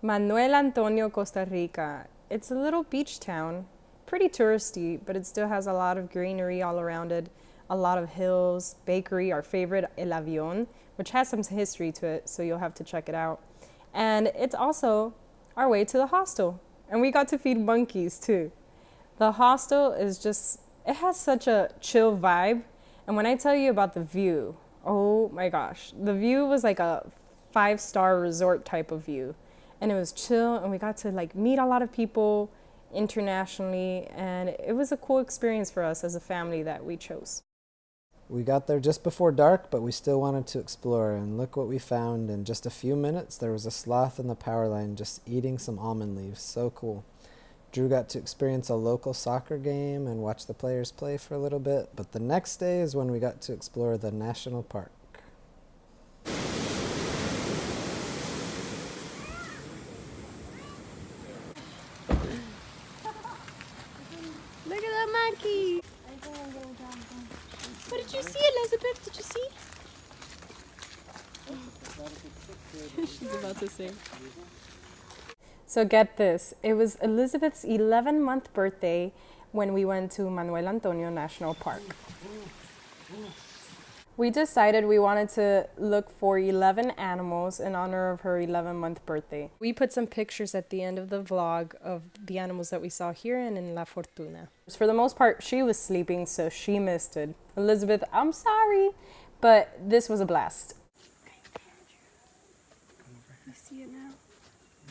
Manuel Antonio, Costa Rica. It's a little beach town, pretty touristy, but it still has a lot of greenery all around it, a lot of hills, bakery, our favorite, El Avión, which has some history to it, so you'll have to check it out. And it's also our way to the hostel. And we got to feed monkeys too. The hostel is just, it has such a chill vibe. And when I tell you about the view, oh my gosh, the view was like a 5-star resort type of view. And it was chill, and we got to like meet a lot of people internationally, and it was a cool experience for us as a family that we chose. We got there just before dark, but we still wanted to explore, and look what we found. In just a few minutes, there was a sloth in the power line just eating some almond leaves. So cool. Drew got to experience a local soccer game and watch the players play for a little bit, but the next day is when we got to explore the national park. Look at that monkey! What did you see, Elizabeth? Did you see? She's about to sing. So get this, it was Elizabeth's 11-month birthday when we went to Manuel Antonio National Park. We decided we wanted to look for 11 animals in honor of her 11-month birthday. We put some pictures at the end of the vlog of the animals that we saw here and in La Fortuna. For the most part, she was sleeping, so she missed it. Elizabeth, I'm sorry, but this was a blast. You see it now?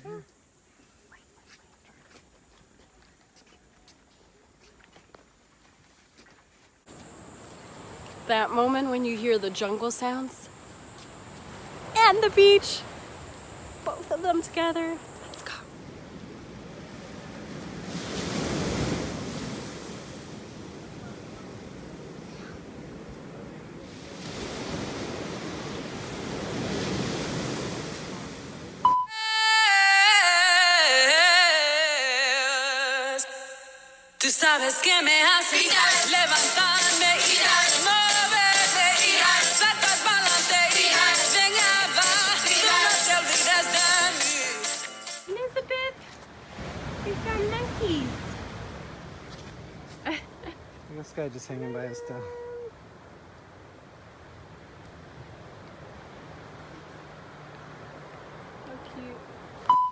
Yeah. That moment when you hear the jungle sounds and the beach, both of them together. Let's go. Tú sabes que me haces levantarme y moverme y saltar para adelante y venga va, tú no te olvides de mí. Elizabeth, we found monkeys. This guy just hanging by his tail.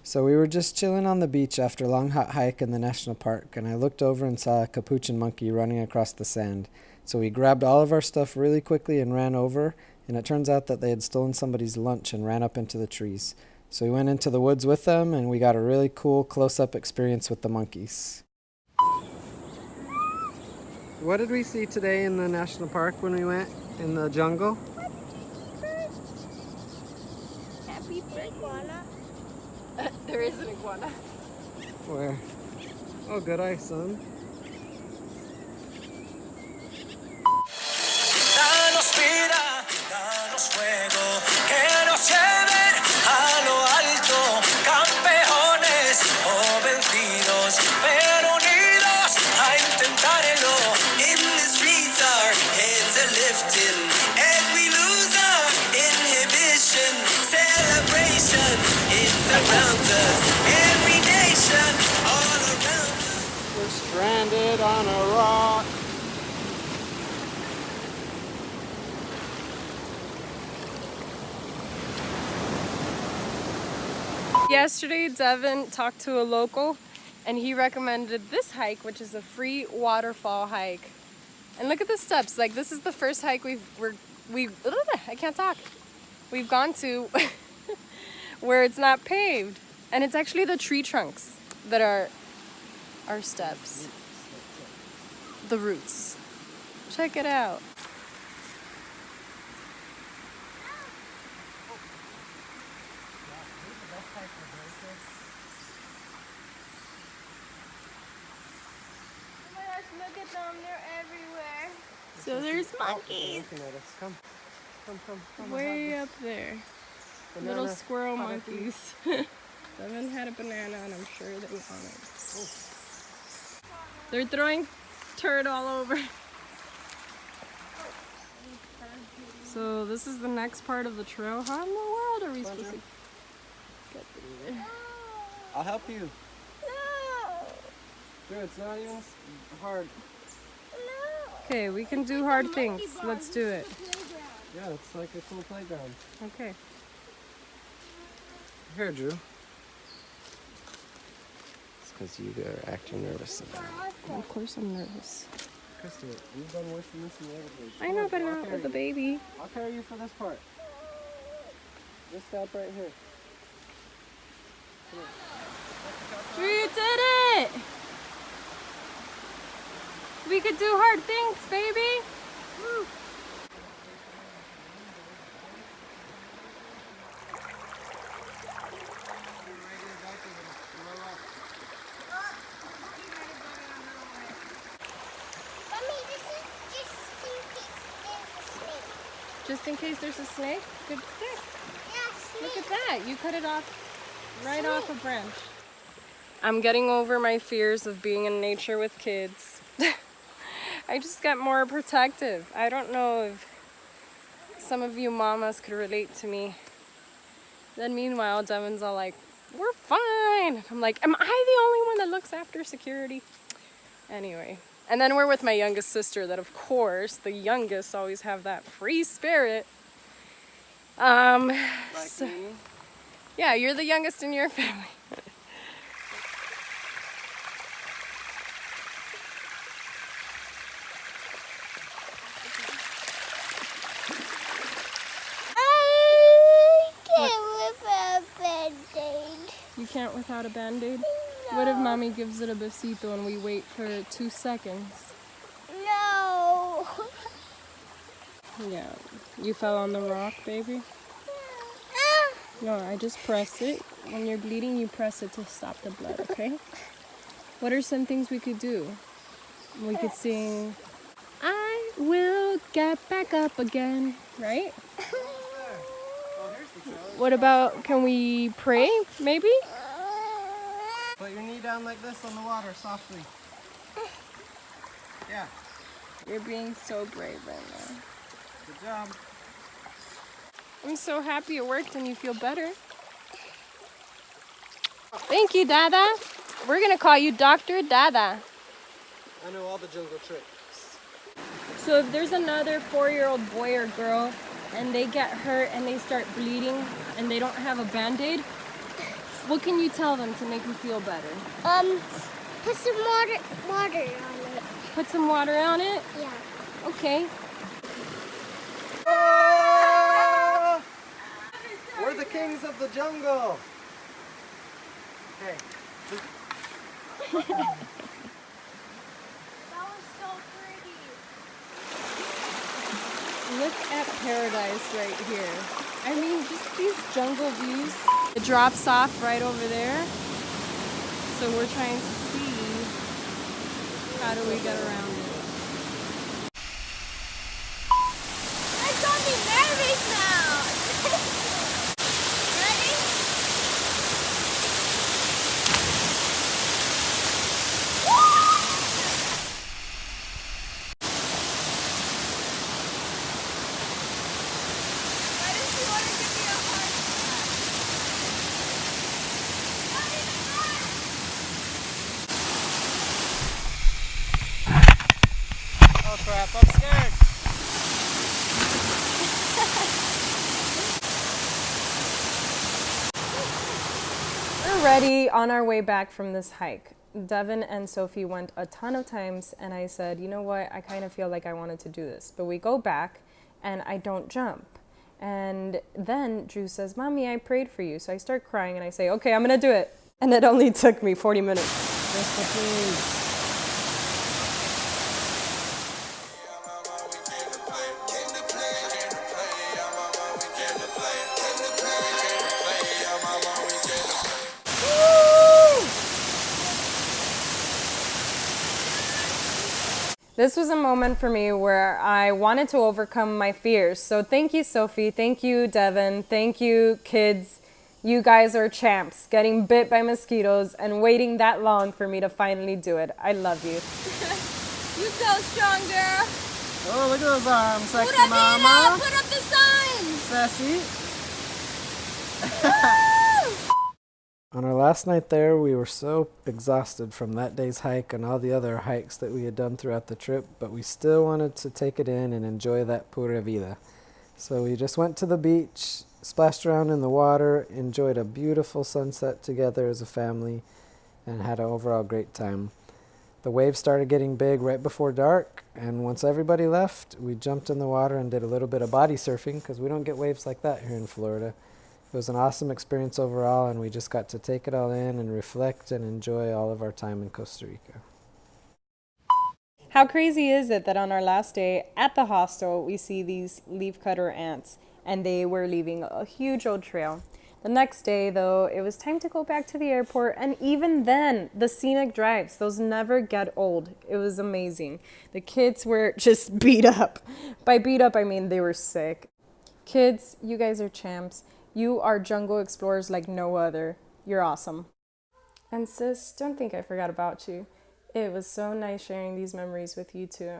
So we were just chilling on the beach after a long hot hike in the national park, and I looked over and saw a capuchin monkey running across the sand. So we grabbed all of our stuff really quickly and ran over, and it turns out that they had stolen somebody's lunch and ran up into the trees. So we went into the woods with them, and we got a really cool close-up experience with the monkeys. What did we see today in the national park when we went in the jungle? Happy iguana. There is an iguana. Where? Oh, good eye, son. Danos vida, danos fuego, que nos lleven a lo alto, campeones o vencidos, pero unidos a intentarlo. In the streets our heads are lifting as we lose our inhibition. Celebration, it surrounds us, every nation, all around us. We're stranded on a rock. Yesterday, Devin talked to a local, and he recommended this hike, which is a free waterfall hike. And look at the steps. Like, this is the first hike I can't talk. We've gone to where it's not paved, and it's actually the tree trunks that are our steps. The roots. Check it out. Look at them, they're everywhere. So there's monkeys. Come. Way up there. Banana. Little squirrel monkeys. Devin had a banana, and I'm sure they want it. They're throwing turd all over. So this is the next part of the trail. How in the world are we supposed to get through there? I'll help you. No. Dude, it's not even hard. No. Okay, we can do hard things. Let's do it. Yeah, it's like a cool playground. Okay. Here, Drew. It's because you are acting nervous about it. Of course I'm nervous. Krista, you've done worse than this in the Everglades. I Come know, on, but I'll not carry with the you. baby. I'll carry you for this part. Just stop right here. We did it! We could do hard things, baby! Woo. Mommy, this is just in case there's a snake. Just in case there's a snake, good stick. Yeah, Look snake. at that. You cut it off right off a branch. I'm getting over my fears of being in nature with kids. I just got more protective. I don't know if some of you mamas could relate to me. Then meanwhile, Devin's all like, we're fine. I'm like, am I the only one that looks after security? Anyway. And then we're with my youngest sister that, of course, the youngest always have that free spirit. Like So- me? Yeah, you're the youngest in your family. I can't without a Band-Aid. You can't without a Band-Aid? What if mommy gives it a besito and we wait for 2 seconds? No. Yeah. You fell on the rock, baby? No, I just press it. When you're bleeding, you press it to stop the blood, okay? What are some things we could do? We could sing, I will get back up again, right? What about, can we pray, maybe? Put your knee down like this on the water, softly. Yeah, You're being so brave right now. good job. I'm so happy it worked and you feel better. Thank you, Dada. We're gonna call you Dr. Dada. I know all the jungle tricks. So if there's another 4-year-old boy or girl and they get hurt and they start bleeding and they don't have a Band-Aid, what can you tell them to make them feel better? Put some water on it. Put some water on it? Yeah. Okay. Ah! We're the kings of the jungle. Hey. That was so pretty. Look at paradise right here. I mean, just these jungle views. It drops off right over there. So we're trying to see how do we get around it. I'm so nervous now. Ready? Why does she want to give me a heart attack? Oh crap, I'm scared. We're ready on our way back from this hike. Devin and Sophie went a ton of times and I said, you know what, I kind of feel like I wanted to do this. But we go back and I don't jump. And then Drew says, Mommy, I prayed for you. So I start crying and I say, okay, I'm gonna do it. And it only took me 40 minutes. This was a moment for me where I wanted to overcome my fears. So thank you, Sophie. Thank you, Devin. Thank you, kids. You guys are champs, getting bit by mosquitoes and waiting that long for me to finally do it. I love you. You go strong, girl. Oh, look at those arms, sexy Pura vida, mama. put up the signs. Sassy. On our last night there, we were so exhausted from that day's hike and all the other hikes that we had done throughout the trip, but we still wanted to take it in and enjoy that pura vida. So we just went to the beach, splashed around in the water, enjoyed a beautiful sunset together as a family, and had an overall great time. The waves started getting big right before dark, and once everybody left, we jumped in the water and did a little bit of body surfing because we don't get waves like that here in Florida. It was an awesome experience overall, and we just got to take it all in and reflect and enjoy all of our time in Costa Rica. How crazy is it that on our last day at the hostel, we see these leafcutter ants, and they were leaving a huge old trail. The next day, though, it was time to go back to the airport, and even then, the scenic drives, those never get old. It was amazing. The kids were just beat up. By beat up, I mean they were sick. Kids, you guys are champs. You are jungle explorers like no other. You're awesome. And sis, don't think I forgot about you. It was so nice sharing these memories with you too.